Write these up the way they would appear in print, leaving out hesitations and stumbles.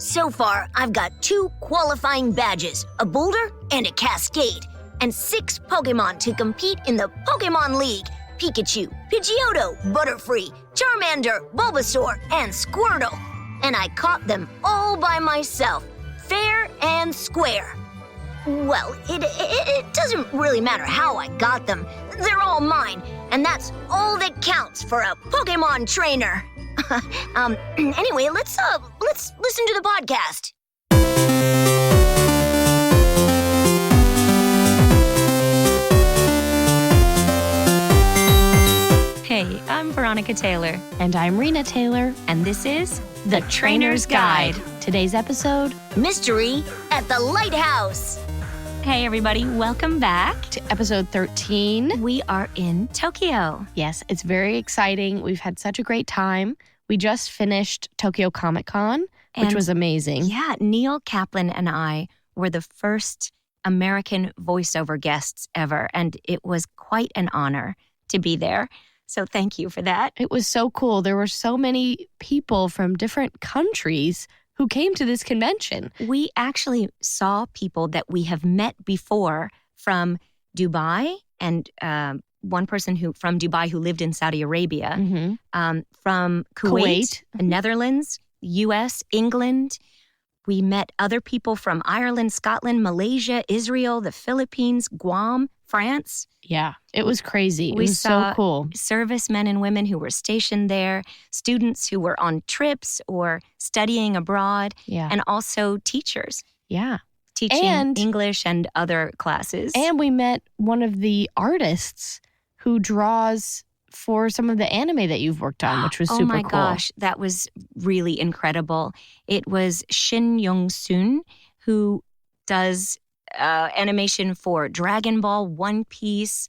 So far, I've got 2 qualifying badges, a boulder and a cascade, and 6 Pokémon to compete in the Pokémon League. Pikachu, Pidgeotto, Butterfree, Charmander, Bulbasaur, and Squirtle. And I caught them all by myself, fair and square. Well, it doesn't really matter how I got them. They're all mine, and that's all that counts for a Pokémon trainer. Anyway, let's listen to the podcast. Hey, I'm Veronica Taylor. And I'm Rena Taylor. And this is The Trainer's Guide. Today's episode, Mystery at the Lighthouse. Hey, everybody. Welcome back to episode 13. We are in Tokyo. Yes, it's very exciting. We've had such a great time. We just finished Tokyo Comic Con, which was amazing. Yeah, Neil Kaplan and I were the first American voiceover guests ever, and it was quite an honor to be there. So thank you for that. It was so cool. There were so many people from different countries who came to this convention. We actually saw people that we have met before from Dubai, and one person from Dubai who lived in Saudi Arabia, from Kuwait, the Netherlands, US, England. We met other people from Ireland, Scotland, Malaysia, Israel, the Philippines, Guam, France. Yeah, it was crazy. It we was saw so cool. Servicemen and women who were stationed there, students who were on trips or studying abroad, and also teachers. Yeah. Teaching English and other classes. And we met one of the artists who draws for some of the anime that you've worked on, which was super cool. Oh my gosh, that was really incredible. It was Shin Young-soon, who does animation for Dragon Ball, One Piece,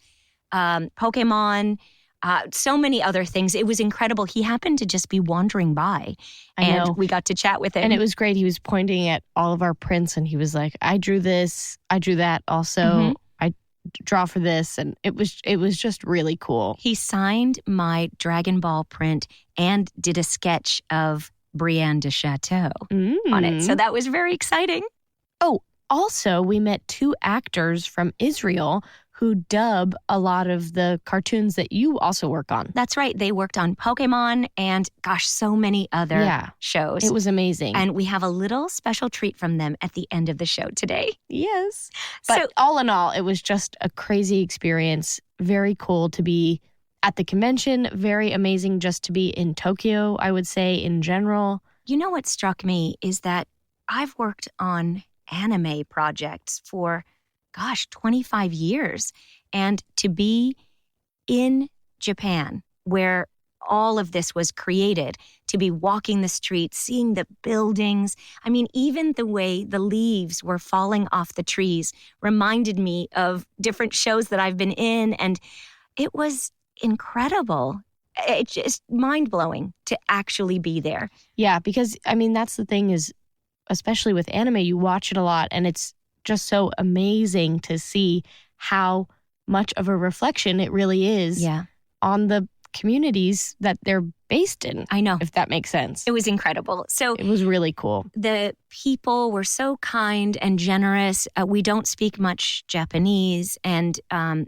Pokémon, so many other things. It was incredible. He happened to just be wandering by, and we got to chat with him. And it was great. He was pointing at all of our prints, and he was like, I drew this, I drew that also. I draw for this, and it was just really cool. He signed my Dragon Ball print and did a sketch of Brienne de Chateau on it. So that was very exciting. Oh, also, we met 2 actors from Israel who dub a lot of the cartoons that you also work on. That's right. They worked on Pokémon and, gosh, so many other shows. It was amazing. And we have a little special treat from them at the end of the show today. Yes. But all in all, it was just a crazy experience. Very cool to be at the convention. Very amazing just to be in Tokyo, I would say, in general. You know what struck me is that I've worked on anime projects for 25 years. And to be in Japan, where all of this was created, to be walking the streets, seeing the buildings. I mean, even the way the leaves were falling off the trees reminded me of different shows that I've been in. And it was incredible. It's just mind-blowing to actually be there. Yeah, because, I mean, that's the thing is, especially with anime, you watch it a lot, and it's just so amazing to see how much of a reflection it really is on the communities that they're based in. I know. If that makes sense. It was incredible. So it was really cool. The people were so kind and generous. We don't speak much Japanese, and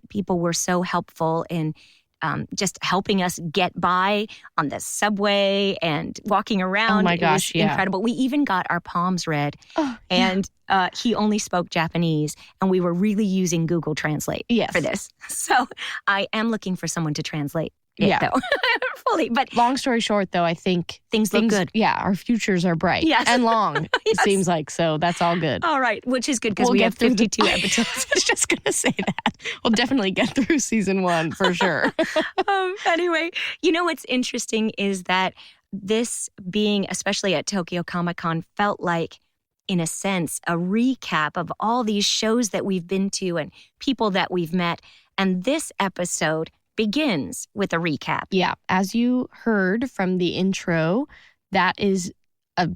people were so helpful in just helping us get by on the subway and walking around. Oh my gosh, it was incredible. We even got our palms read. And he only spoke Japanese, and we were really using Google Translate for this. So I am looking for someone to translate it, though, fully. But long story short, though, I think things look good. Yeah, our futures are bright and long, it seems like. So that's all good. All right, which is good because we have 52 episodes. I was just going to say that. We'll definitely get through season 1 for sure. Anyway, you know what's interesting is that this being, especially at Tokyo Comic Con, felt like, in a sense, a recap of all these shows that we've been to and people that we've met. And this episode begins with a recap. Yeah. As you heard from the intro, that is a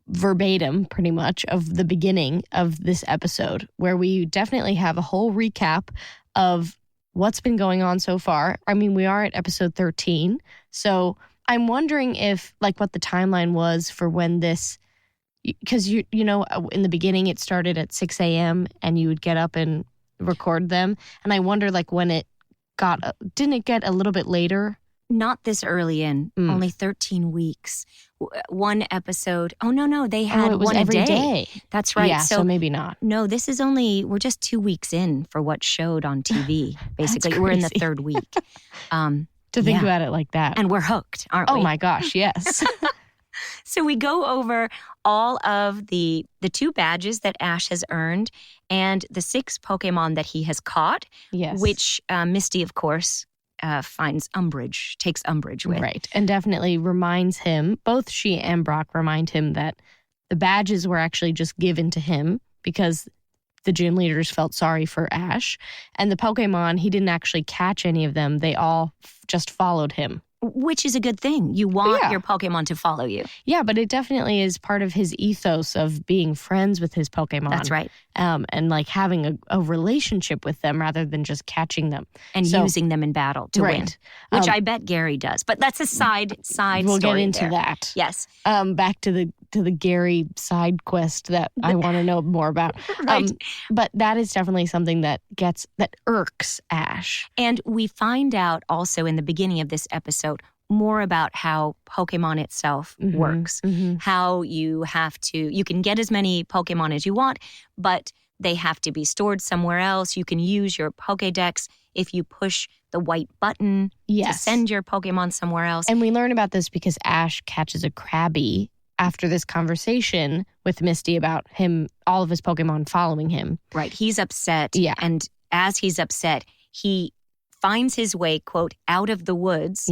verbatim, pretty much, of the beginning of this episode, where we definitely have a whole recap of what's been going on so far. I mean, we are at episode 13. So I'm wondering if, like, what the timeline was for when this because you know, in the beginning it started at 6 a.m. and you would get up and record them. And I wonder, like, when it didn't it get a little bit later? Not this early in, only 13 weeks. One episode. Oh, no, they had it was one every a day. day. That's right. Yeah, so maybe not. No, we're just 2 weeks in for what showed on TV. Basically, we're in the third week. To think about it like that. And we're hooked, aren't we? Oh my gosh, yes. So we go over all of the 2 badges that Ash has earned and the 6 Pokemon that he has caught, which Misty, of course, takes umbrage with. Right, and definitely reminds him, both she and Brock remind him that the badges were actually just given to him because the gym leaders felt sorry for Ash. And the Pokemon, he didn't actually catch any of them. They all just followed him. Which is a good thing. You want your Pokemon to follow you. Yeah, but it definitely is part of his ethos of being friends with his Pokemon. That's right. And like having a relationship with them rather than just catching them. And using them in battle to win. Which I bet Gary does. But that's a side we'll story get into there. that. Yes. Back to the Gary side quest that I want to know more about. Right. But that is definitely something that irks Ash. And we find out also in the beginning of this episode more about how Pokemon itself works. How you can get as many Pokemon as you want, but they have to be stored somewhere else. You can use your Pokédex if you push the white button to send your Pokemon somewhere else. And we learn about this because Ash catches a Krabby after this conversation with Misty about all of his Pokemon following him. Right. He's upset. Yeah. And as he's upset, he finds his way, quote, out of the woods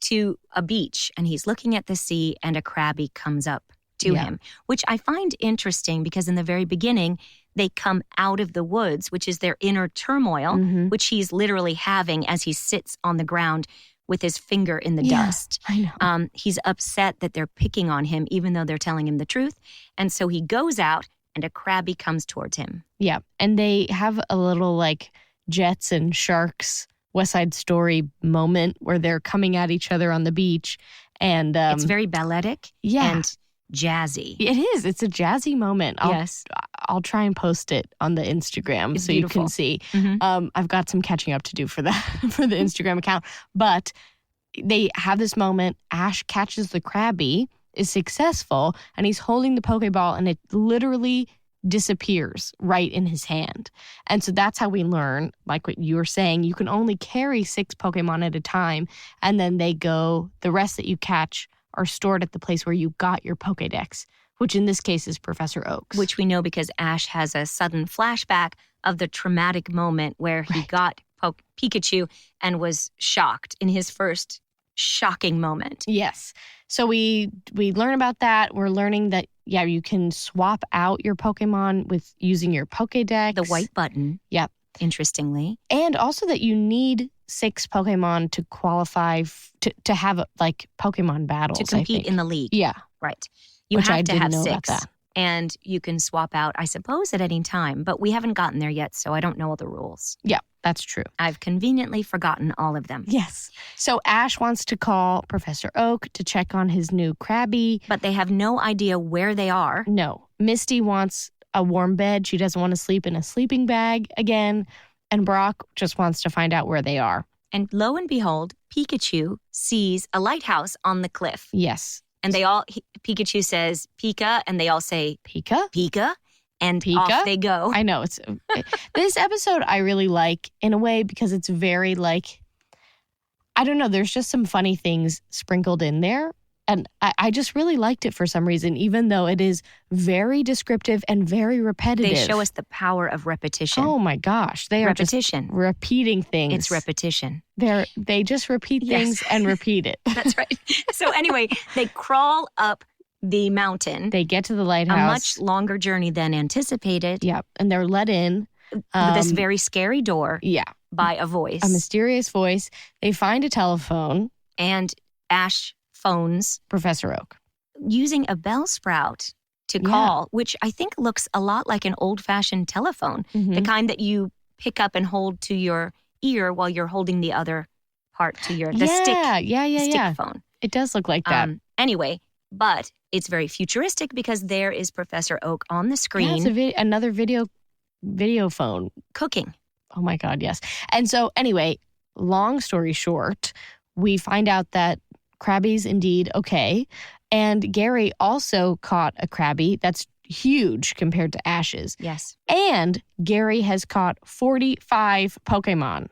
to a beach. And he's looking at the sea and a Krabby comes up to him, which I find interesting because in the very beginning, they come out of the woods, which is their inner turmoil, which he's literally having as he sits on the ground with his finger in the dust. I know. He's upset that they're picking on him, even though they're telling him the truth. And so he goes out and a Krabby comes towards him. Yeah. And they have a little like Jets and Sharks West Side Story moment where they're coming at each other on the beach. And it's very balletic and jazzy. It is. It's a jazzy moment. I'll try and post it on the Instagram it's so beautiful. You can see. I've got some catching up to do for that, for the Instagram account. But they have this moment. Ash catches the Krabby, is successful, and he's holding the Pokeball, and it literally disappears right in his hand. And so that's how we learn, like what you were saying, you can only carry 6 Pokemon at a time, and then the rest that you catch are stored at the place where you got your Pokédex, which in this case is Professor Oak's. Which we know because Ash has a sudden flashback of the traumatic moment where he got Pikachu and was shocked in his first shocking moment. Yes. So we learn about that. We're learning that, you can swap out your Pokemon with using your Pokédex. The white button. Yep. Interestingly. And also that you need 6 Pokemon to qualify to have like Pokemon battles. To compete in the league. Yeah. Right. You Which have I to didn't have know 6. about that. And you can swap out, I suppose, at any time. But we haven't gotten there yet, so I don't know all the rules. Yeah, that's true. I've conveniently forgotten all of them. Yes. So Ash wants to call Professor Oak to check on his new Krabby. But they have no idea where they are. No. Misty wants a warm bed. She doesn't want to sleep in a sleeping bag again. And Brock just wants to find out where they are. And lo and behold, Pikachu sees a lighthouse on the cliff. Yes. And Pikachu says, Pika, and they all say, Pika? Pika, and Pika? off they go. I know. This episode I really like in a way because it's very like, I don't know, there's just some funny things sprinkled in there. And I just really liked it for some reason, even though it is very descriptive and very repetitive. They show us the power of repetition. Oh my gosh. They are repetition. Just repeating things. It's repetition. They just repeat things and repeat it. That's right. So anyway, they crawl up the mountain. They get to the lighthouse. A much longer journey than anticipated. Yep. And they're let in. With this very scary door. Yeah. By a voice. A mysterious voice. They find a telephone. And Ash phones Professor Oak. Using a bell sprout to call, which I think looks a lot like an old-fashioned telephone. The kind that you pick up and hold to your ear while you're holding the other part to the stick phone. It does look like that. Anyway, But it's very futuristic because there is Professor Oak on the Yeah, screen it's another video phone. cooking. Oh my God, yes. And so anyway, long story short, we find out that Krabby's indeed okay. And Gary also caught a Krabby that's huge compared to Ash's. Yes. And Gary has caught 45 Pokemon.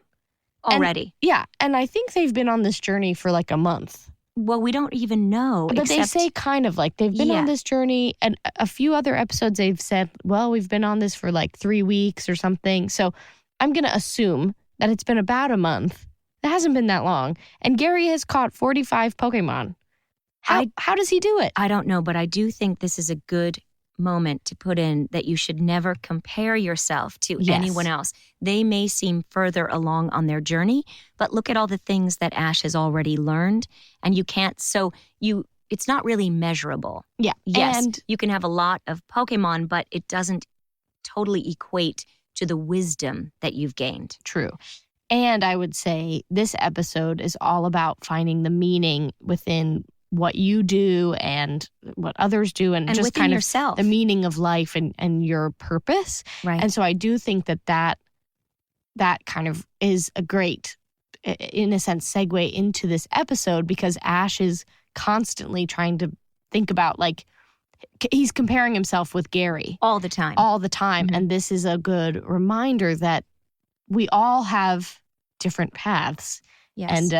Already. And I think they've been on this journey for like a month. Well, we don't even know. But they say kind of like they've been on this journey. And a few other episodes they've said, well, we've been on this for like 3 weeks or something. So I'm going to assume that it's been about a month. It hasn't been that long. And Gary has caught 45 Pokemon. How does he do it? I don't know, but I do think this is a good moment to put in that you should never compare yourself to anyone else. They may seem further along on their journey, but look at all the things that Ash has already learned, and you can't. So it's not really measurable. Yeah. Yes, And you can have a lot of Pokemon, but it doesn't totally equate to the wisdom that you've gained. True. And I would say this episode is all about finding the meaning within what you do and what others do and just kind of yourself. The meaning of life and your purpose. Right. And so I do think that kind of is a great, in a sense, segue into this episode because Ash is constantly trying to think about like, he's comparing himself with Gary. All the time. Mm-hmm. And this is a good reminder that we all have different paths. Yes.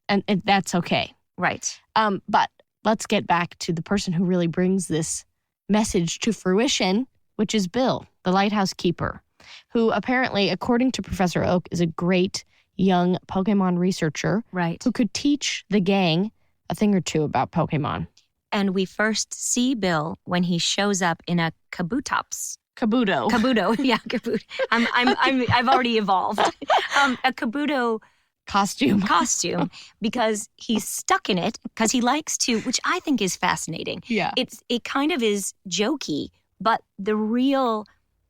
And that's okay. Right. But let's get back to the person who really brings this message to fruition, which is Bill, the lighthouse keeper, who apparently, according to Professor Oak, is a great young Pokemon researcher. Right. Who could teach the gang a thing or two about Pokemon. And we first see Bill when he shows up in a Kabutops. Kabuto. Yeah, Kabuto. I've already evolved. A Kabuto costume because he's stuck in it because he likes to, which I think is fascinating. Yeah. It kind of is jokey, but the real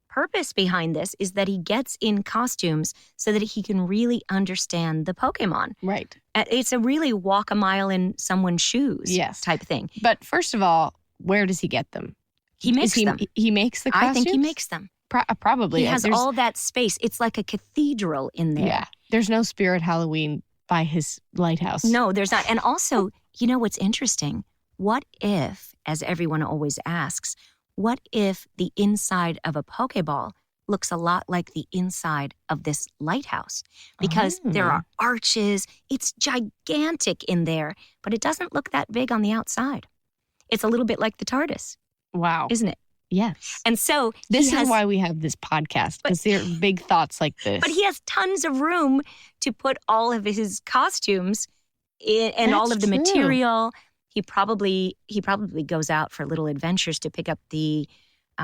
purpose behind this is that he gets in costumes so that he can really understand the Pokemon. Right. It's a really walk a mile in someone's shoes type thing. But first of all, where does he get them? He makes them. He makes the costumes? I think he makes them. Probably. He has all that space. It's like a cathedral in there. Yeah. There's no Spirit Halloween by his lighthouse. No, there's not. And also, you know what's interesting? What if, as everyone always asks, what if the inside of a Pokeball looks a lot like the inside of this lighthouse? Because there are arches. It's gigantic in there, but it doesn't look that big on the outside. It's a little bit like the TARDIS. Wow. Isn't it? Yes. And so this is why we have this podcast, because there are big thoughts like this. But he has tons of room to put all of his costumes in, and all of the material. He probably goes out for little adventures to pick up the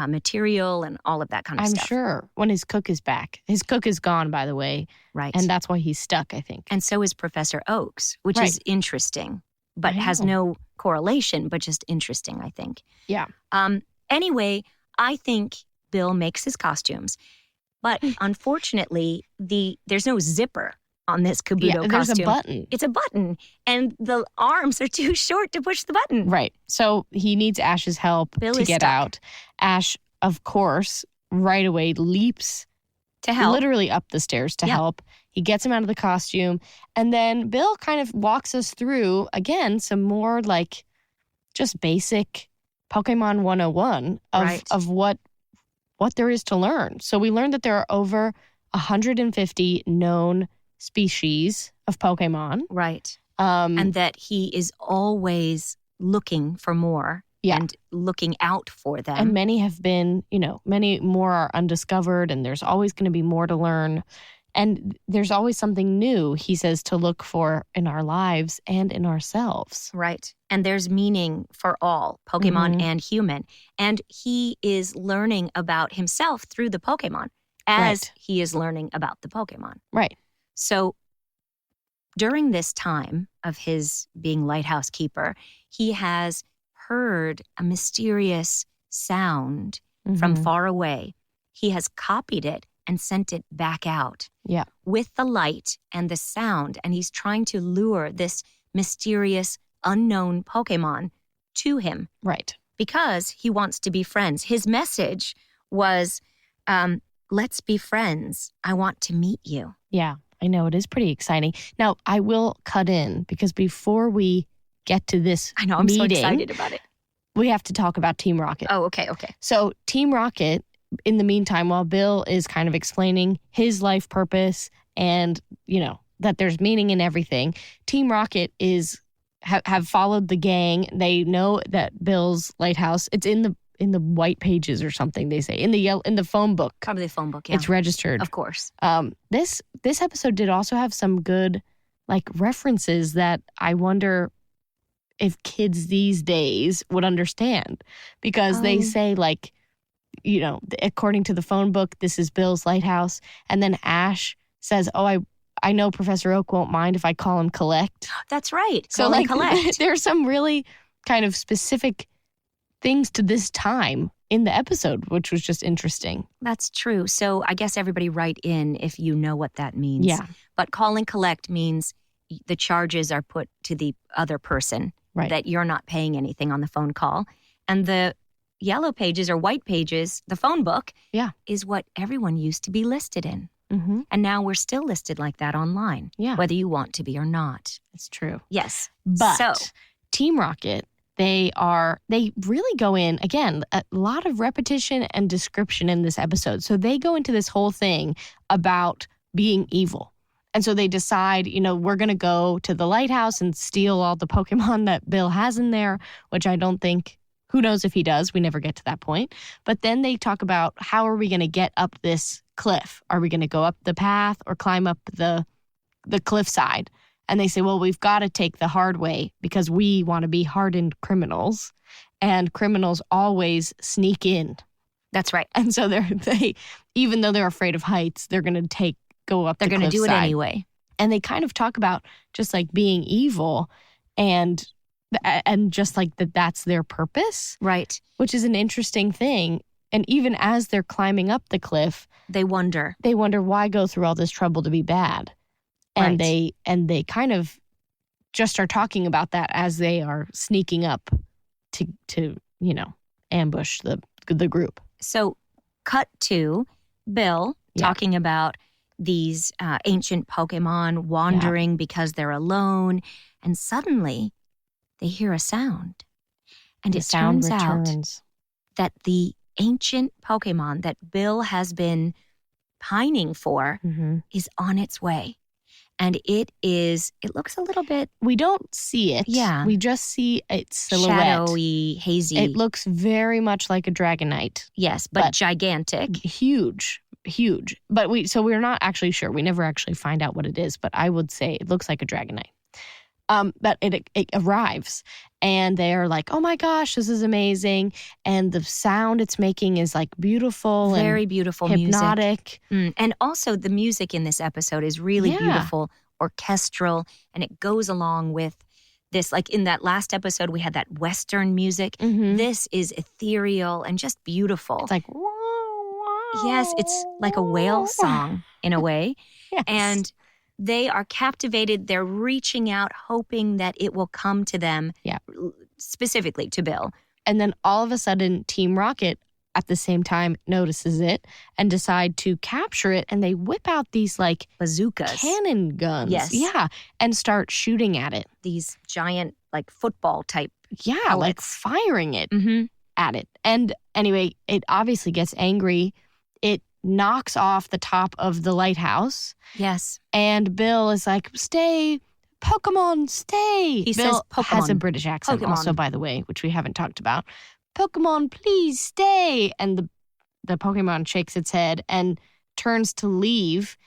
material and all of that kind of stuff. I'm sure when his cook is back. His cook is gone, by the way. Right. And that's why he's stuck, I think. And so is Professor Oaks, which is interesting, but has no correlation, but just interesting, I think. Yeah. Anyway, I think Bill makes his costumes, but unfortunately, there's no zipper on this Kabuto costume. There's a button. It's a button, and the arms are too short to push the button. Right. So he needs Ash's help Bill to is get stuck. out. Ash, of course, right away leaps to help. Literally up the stairs to help. He gets him out of the costume, and then Bill kind of walks us through, again, some more like just basic Pokemon 101 of what there is to learn. So we learned that there are over 150 known species of Pokemon. Right. And that he is always looking for more and looking out for them. And many have been, many more are undiscovered, and there's always going to be more to learn. And there's always something new, he says, to look for in our lives and in ourselves. Right. And there's meaning for all, Pokemon and human. And he is learning about himself through the Pokemon as he is learning about the Pokemon. Right. So during this time of his being lighthouse keeper, he has heard a mysterious sound from far away. He has copied it and sent it back out with the light and the sound. And he's trying to lure this mysterious, unknown Pokemon to him Right. because he wants to be friends. His message was, let's be friends. I want to meet you. Yeah, I know. It is pretty exciting. Now, I will cut in because before we get to this I know, I'm so meeting, excited about it. we have to talk about Team Rocket. Oh, okay. So Team Rocket, in the meantime, while Bill is kind of explaining his life purpose and, that there's meaning in everything, Team Rocket have followed the gang. They know that Bill's lighthouse, it's in the white pages or something, they say, in the phone book. Probably the phone book, yeah. It's registered. Of course. This episode did also have some good references that I wonder if kids these days would understand, because they say according to the phone book, this is Bill's lighthouse. And then Ash says, oh, I know Professor Oak won't mind if I call him Collect. That's right. So Call him Collect. There's some really kind of specific things to this time in the episode, which was just interesting. That's true. So I guess everybody write in if you know what that means. Yeah. But call and collect means the charges are put to the other person, Right. that you're not paying anything on the phone call. And the yellow pages or white pages, the phone book, is what everyone used to be listed in. Mm-hmm. And now we're still listed like that online, whether you want to be or not. It's true. Yes. But so, Team Rocket, they really go in, again, a lot of repetition and description in this episode. So they go into this whole thing about being evil. And so they decide, we're going to go to the lighthouse and steal all the Pokemon that Bill has in there, which I don't think, who knows if he does. We never get to that point. But then they talk about, how are we going to get up this cliff? Are we going to go up the path or climb up the cliffside? And they say, well, we've got to take the hard way because we want to be hardened criminals. And criminals always sneak in. That's right. And so they even though they're afraid of heights, they're going to go up the cliffside. They're going to do it anyway. And they kind of talk about just being evil and just that's their purpose. Right. Which is an interesting thing. And even as they're climbing up the cliff, they wonder why go through all this trouble to be bad. And they kind of just are talking about that as they are sneaking up to ambush the group. So cut to Bill talking about these ancient Pokemon wandering because they're alone. And suddenly they hear a sound. And it turns out that the ancient Pokemon that Bill has been pining for is on its way. And it looks a little bit... We don't see it. Yeah. We just see its silhouette. Shadowy, hazy. It looks very much like a Dragonite. Yes, but gigantic. Huge. But we're not actually sure. We never actually find out what it is, but I would say it looks like a Dragonite. But it arrives and they're like, oh my gosh, this is amazing. And the sound it's making is beautiful. Very and beautiful hypnotic. Music. And also the music in this episode is really beautiful, orchestral, and it goes along with this. Like in that last episode, we had that Western music. Mm-hmm. This is ethereal and just beautiful. It's like, yes, it's like a whale song in a way. Yes. And they are captivated. They're reaching out, hoping that it will come to them, specifically to Bill. And then all of a sudden, Team Rocket, at the same time, notices it and decide to capture it. And they whip out these bazookas, cannon guns. Yes. Yeah. And start shooting at it. These giant, football type pellets. Firing it at it. And anyway, it obviously gets angry. It knocks off the top of the lighthouse. Yes. And Bill is like, stay, Pokemon, stay. He Bill says Pokemon. has a British accent Pokemon. also, by the way, which we haven't talked about. Pokemon, please stay. And the Pokemon shakes its head and turns to leave.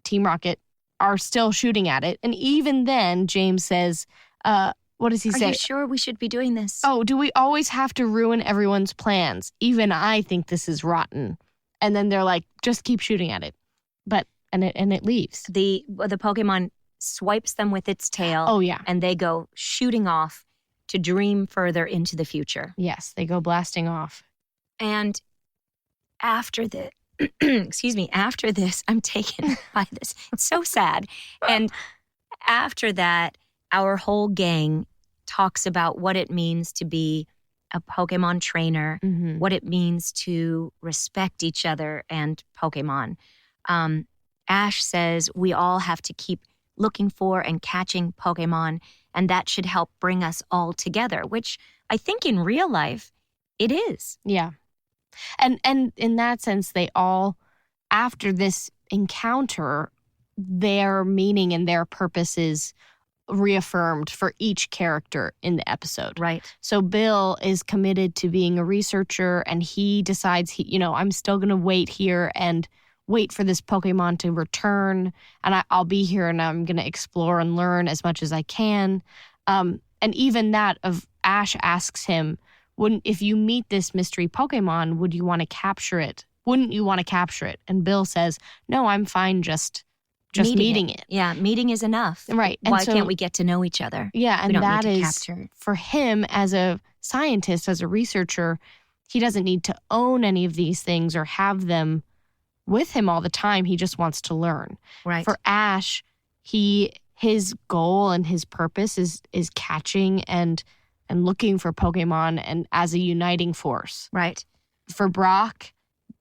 Team Rocket are still shooting at it. And even then, James says, what does he say? Are you sure we should be doing this? Oh, do we always have to ruin everyone's plans? Even I think this is rotten. And then they're like, just keep shooting at it. And it leaves. The Pokemon swipes them with its tail. Oh, yeah. And they go shooting off to dream further into the future. Yes, they go blasting off. And after the, after this, I'm taken by this. It's so sad. And after that, our whole gang talks about what it means to be a Pokemon trainer, what it means to respect each other and Pokemon. Ash says we all have to keep looking for and catching Pokemon, and that should help bring us all together, which I think in real life, it is. Yeah. And in that sense, they all, after this encounter, their meaning and their purpose is reaffirmed for each character in the episode. Right. So Bill is committed to being a researcher, and he decides, I'm still going to wait here and wait for this Pokemon to return, and I'll be here and I'm going to explore and learn as much as I can. And even that of Ash asks him, if you meet this mystery Pokemon, would you want to capture it? Wouldn't you want to capture it? And Bill says, no, I'm fine just meeting it. Yeah, meeting is enough. Right. And why can't we get to know each other? Yeah, and that is, capture. For him as a scientist, as a researcher, he doesn't need to own any of these things or have them with him all the time. He just wants to learn. Right. For Ash, his goal and his purpose is catching and looking for Pokemon and as a uniting force. Right. For Brock,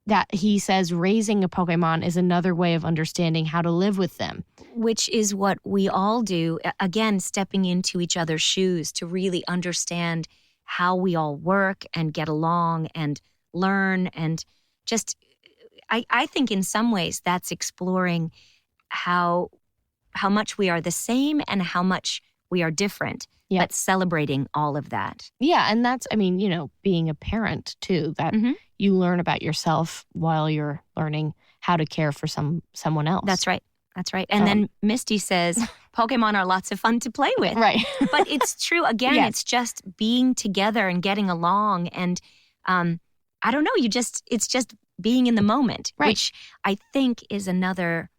that he says raising a Pokemon is another way of understanding how to live with them. Which is what we all do. Again, stepping into each other's shoes to really understand how we all work and get along and learn. And just, I think in some ways that's exploring how much we are the same and how much we are different. Yep. But celebrating all of that. Yeah, and that's, being a parent too, that you learn about yourself while you're learning how to care for someone else. That's right. And then Misty says, Pokemon are lots of fun to play with. Right. But it's true. Again, Yes. It's just being together and getting along. And I don't know, it's just being in the moment, right. Which I think is another,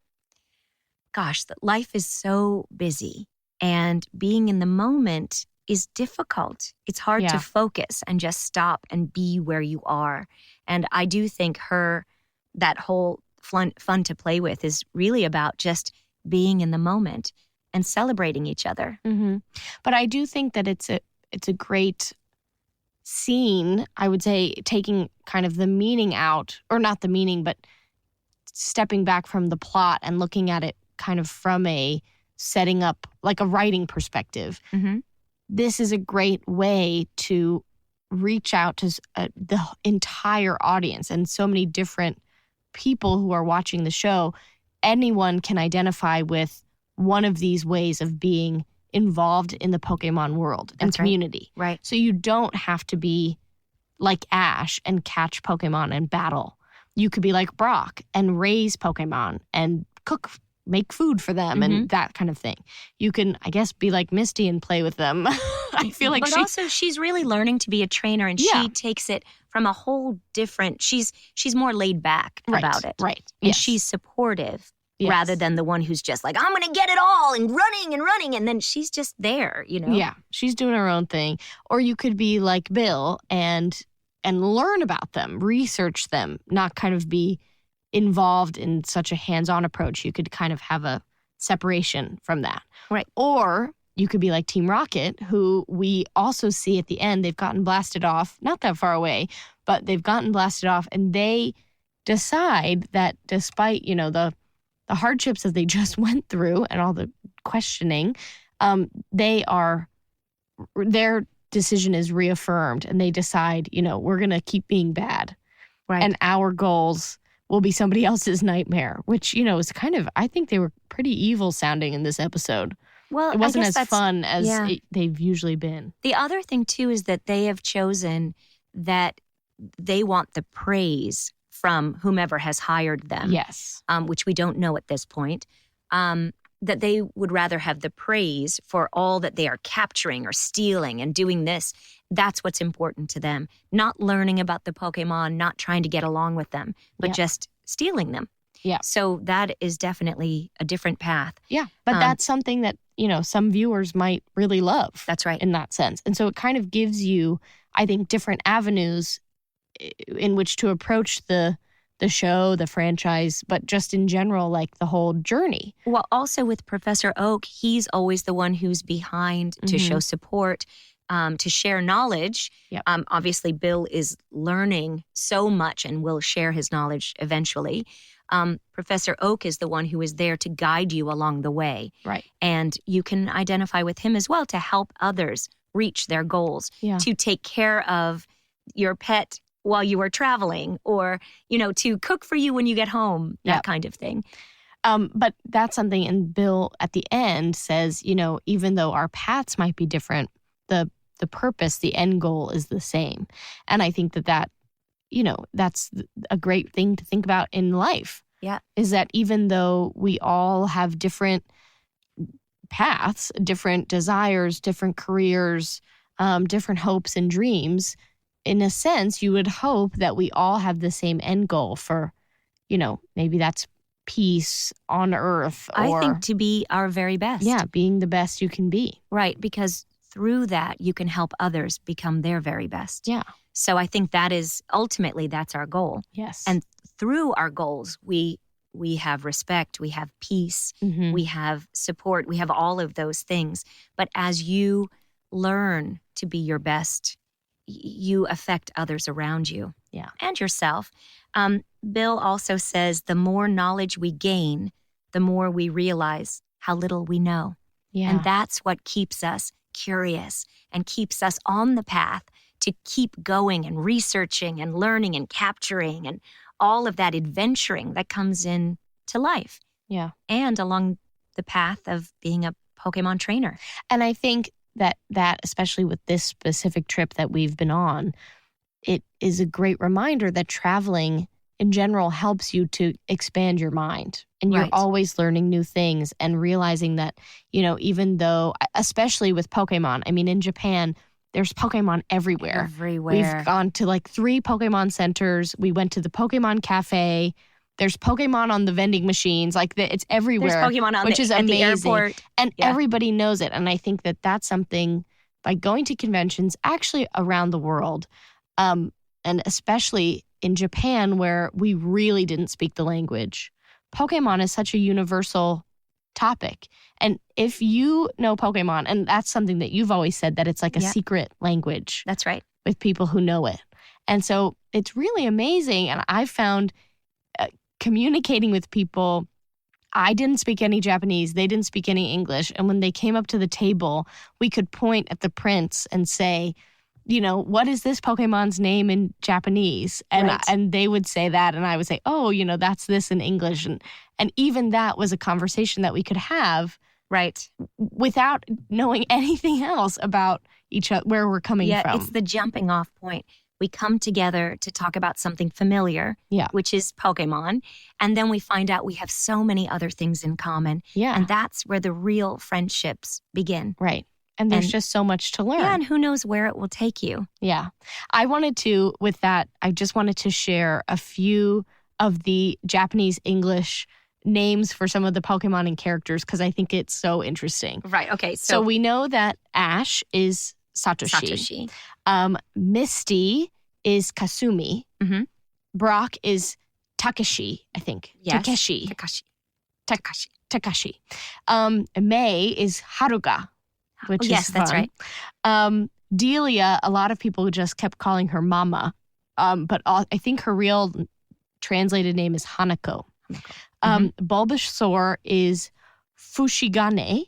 life is so busy. And being in the moment is difficult. It's hard to focus and just stop and be where you are. And I do think that whole fun to play with is really about just being in the moment and celebrating each other. Mm-hmm. But I do think that it's a great scene, I would say, taking kind of the meaning out, or not the meaning, but stepping back from the plot and looking at it kind of from a setting up like a writing perspective. Mm-hmm. This is a great way to reach out to the entire audience and so many different people who are watching the show. Anyone can identify with one of these ways of being involved in the Pokemon world and community. Right. So you don't have to be like Ash and catch Pokemon and battle. You could be like Brock and raise Pokemon and make food for them and that kind of thing. You can, I guess, be like Misty and play with them. I feel like also she's really learning to be a trainer, and she takes it from a whole different. She's more laid back about it, right? And she's supportive rather than the one who's just like, I'm going to get it all and running, and then she's just there, Yeah, she's doing her own thing. Or you could be like Bill and learn about them, research them, not kind of be involved in such a hands-on approach. You could kind of have a separation from that. Right. Or you could be like Team Rocket, who we also see at the end. They've gotten blasted off, not that far away, but they've gotten blasted off, and they decide that despite, the hardships that they just went through and all the questioning, their decision is reaffirmed, and they decide, we're going to keep being bad. Right. And our goals will be somebody else's nightmare, which, is kind of, I think they were pretty evil sounding in this episode. Well, it wasn't as fun as they've usually been. The other thing, too, is that they have chosen that they want the praise from whomever has hired them. Yes. Which we don't know at this point. That they would rather have the praise for all that they are capturing or stealing and doing this. That's what's important to them. Not learning about the Pokemon, not trying to get along with them, but just stealing them. Yeah. So that is definitely a different path. Yeah. But that's something that, some viewers might really love. That's right. In that sense. And so it kind of gives you, I think, different avenues in which to approach the the show, the franchise, but just in general, like the whole journey. Well, also with Professor Oak, he's always the one who's behind to show support, to share knowledge. Yep. Obviously, Bill is learning so much and will share his knowledge eventually. Professor Oak is the one who is there to guide you along the way. Right. And you can identify with him as well to help others reach their goals, to take care of your pet while you are traveling, or, to cook for you when you get home, that kind of thing. But that's something, and Bill at the end says, even though our paths might be different, the purpose, the end goal is the same. And I think that that's a great thing to think about in life. Yeah. Is that even though we all have different paths, different desires, different careers, different hopes and dreams, in a sense, you would hope that we all have the same end goal for, maybe that's peace on earth. I think to be our very best. Yeah, being the best you can be. Right, because through that, you can help others become their very best. Yeah. So I think ultimately that's our goal. Yes. And through our goals, we have respect, we have peace, we have support, we have all of those things. But as you learn to be your best, you affect others around you and yourself. Bill also says the more knowledge we gain, the more we realize how little we know. Yeah. And that's what keeps us curious and keeps us on the path to keep going and researching and learning and capturing and all of that adventuring that comes in to life. Yeah. And along the path of being a Pokemon trainer. And I think that especially with this specific trip that we've been on, it is a great reminder that traveling in general helps you to expand your mind. And you're always learning new things and realizing that, even though, especially with Pokemon, I mean, in Japan, there's Pokemon everywhere. We've gone to 3 Pokemon centers. We went to the Pokemon Cafe. There's Pokemon on the vending machines. It's everywhere. There's Pokemon on which is amazing. The airport. And everybody knows it. And I think that that's something, by going to conventions actually around the world, and especially in Japan where we really didn't speak the language, Pokemon is such a universal topic. And if you know Pokemon, and that's something that you've always said, that it's like a secret language. That's right. With people who know it. And so it's really amazing. And I found communicating with people, I didn't speak any Japanese, they didn't speak any English. And when they came up to the table, we could point at the prints and say, what is this Pokemon's name in Japanese? And they would say that, and I would say, oh, that's this in English. And even that was a conversation that we could have without knowing anything else about each other, where we're coming from. Yeah, it's the jumping off point. We come together to talk about something familiar, which is Pokemon. And then we find out we have so many other things in common. Yeah. And that's where the real friendships begin. Right. And there's just so much to learn. Yeah, and who knows where it will take you. Yeah. I just wanted to share a few of the Japanese English names for some of the Pokemon and characters, because I think it's so interesting. Right, okay. So we know that Ash is Satoshi. Misty is Kasumi. Mm-hmm. Brock is Takeshi, I think. Yes. Takashi. May is Haruka, which is fun. That's right. Delia, a lot of people just kept calling her Mama, but I think her real translated name is Hanako. Bulbasaur is Fushigane.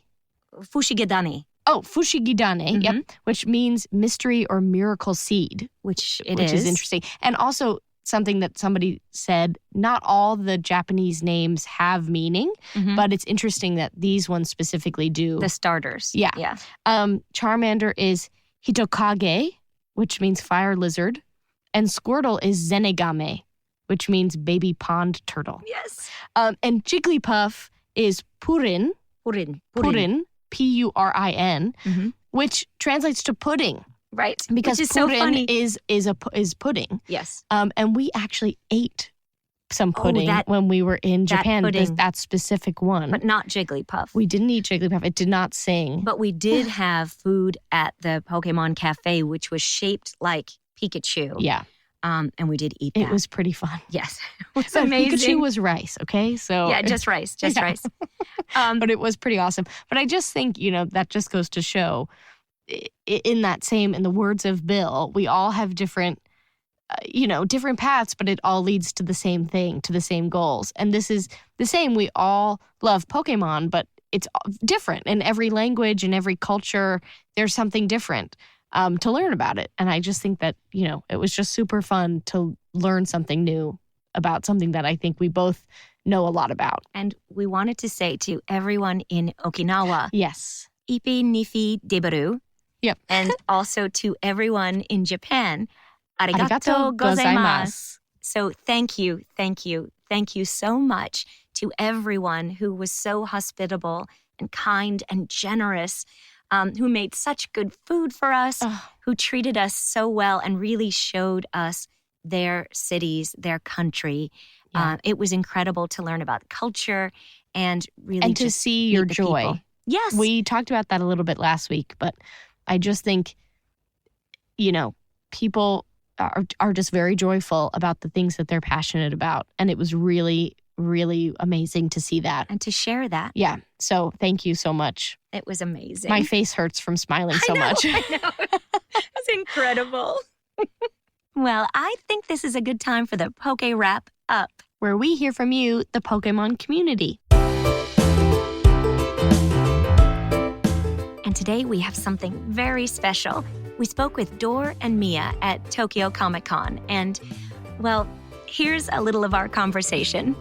Oh, Fushigidane, yep, which means mystery or miracle seed. Which is interesting. And also something that somebody said, not all the Japanese names have meaning, but it's interesting that these ones specifically do. The starters. Yeah. Charmander is Hitokage, which means fire lizard. And Squirtle is Zenigame, which means baby pond turtle. Yes. And Jigglypuff is Purin. Purin. Purin, which translates to pudding. Right. Because which is pudding so funny. is pudding. Yes. And we actually ate some pudding when we were in Japan. That specific one. But not Jigglypuff. We didn't eat Jigglypuff. It did not sing. But we did have food at the Pokemon Cafe, which was shaped like Pikachu. Yeah. And we did eat that. It was pretty fun. Yes. It was So amazing. Pikachu was rice, okay? So Yeah, just rice. Just Yeah. rice. But it was pretty awesome. But I just think, that just goes to show in the words of Bill, we all have different, different paths, but it all leads to the same thing, to the same goals. And this is the same. We all love Pokemon, but it's different. In every language and every culture, there's something different to learn about it. And I just think that, it was just super fun to learn something new about something that I think we both know a lot about. And we wanted to say to everyone in Okinawa, Yes. Ipi Nifi Debaru. Yep. And also to everyone in Japan, Arigato gozaimasu. So thank you so much to everyone who was so hospitable and kind and generous, who made such good food for us, who treated us so well and really showed us their cities, their country. Yeah. It was incredible to learn about culture and really And to just see meet your the joy. people. Yes. We talked about that a little bit last week, but I just think, people are just very joyful about the things that they're passionate about. And it was really, really amazing to see that. and to share that. Yeah. So thank you so much. It was amazing. My face hurts from smiling so much. I know. That's incredible. Well, I think this is a good time for the Poke Wrap Up. Where we hear from you, the Pokemon community. And today we have something very special. We spoke with Dor and Mia at Tokyo Comic Con. And, well, here's a little of our conversation.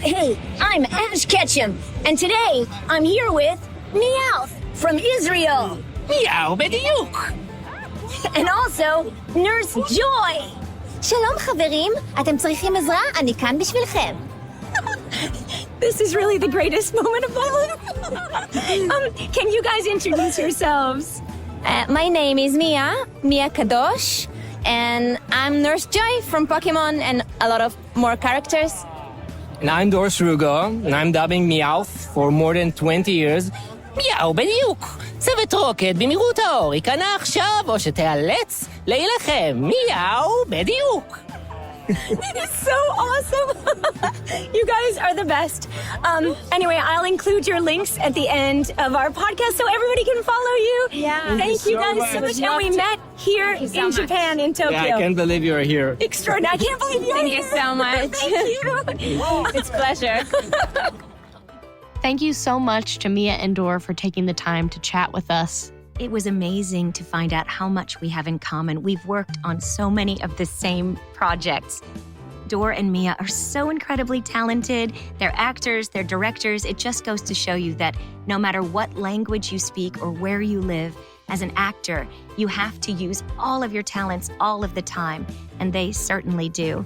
Hey, I'm Ash Ketchum, and today I'm here with Meowth from Israel, מיהו בדיוק. and also Nurse Joy. שלום חברים, אתם צריכים עזרה? אני כאן בשבילכם. This is really the greatest moment of my life. Can you guys introduce yourselves? My name is Mia Kadosh, and I'm Nurse Joy from Pokémon and a lot of more characters. And I'm Doris Rugo, and I'm dubbing Meowth for more than 20 years. מיהו בדיוק. צוות רוקט במהירות האור ייכנע עכשיו או שתיאלץ להילחם. מיהו בדיוק. It is so awesome. You guys are the best. Anyway, I'll include your links at the end of our podcast so everybody can follow you. Yeah. Thank you guys so much. And we met here in Japan, in Tokyo. Yeah, I can't believe you're here. Extraordinary. I can't believe you're Thank here. you so much. Thank you. It's a pleasure. Thank you so much to Mia and Dor for taking the time to chat with us. It was amazing to find out how much we have in common. We've worked on so many of the same projects. Dor and Mia are so incredibly talented. They're actors, they're directors. It just goes to show you that no matter what language you speak or where you live, as an actor, you have to use all of your talents all of the time, and they certainly do.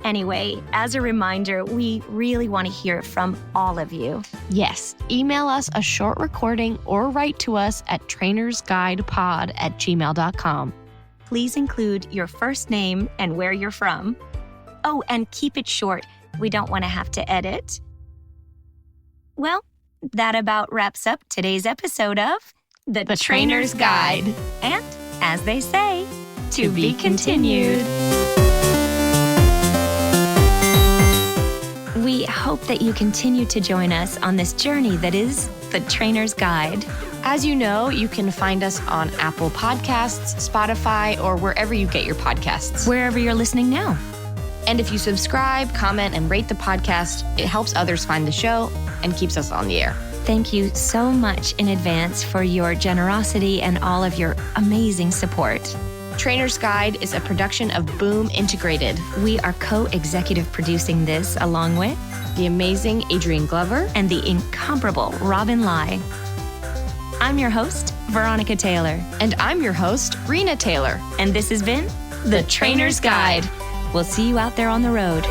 Anyway, as a reminder, we really want to hear from all of you. Yes, email us a short recording or write to us at trainersguidepod@gmail.com. Please include your first name and where you're from. Oh, and keep it short. We don't want to have to edit. Well, that about wraps up today's episode of The Trainer's Guide. And, as they say, to be continued. We hope that you continue to join us on this journey that is The Trainer's Guide. As you know, you can find us on Apple Podcasts, Spotify, or wherever you get your podcasts. Wherever you're listening now. And if you subscribe, comment, and rate the podcast, it helps others find the show and keeps us on the air. Thank you so much in advance for your generosity and all of your amazing support. Trainer's Guide is a production of Boom Integrated. We are co-executive producing this along with The amazing Adrian Glover. and the incomparable Robin Lai. I'm your host, Veronica Taylor, And I'm your host, Rena Taylor. and this has been The Trainer's Guide. We'll see you out there on the road.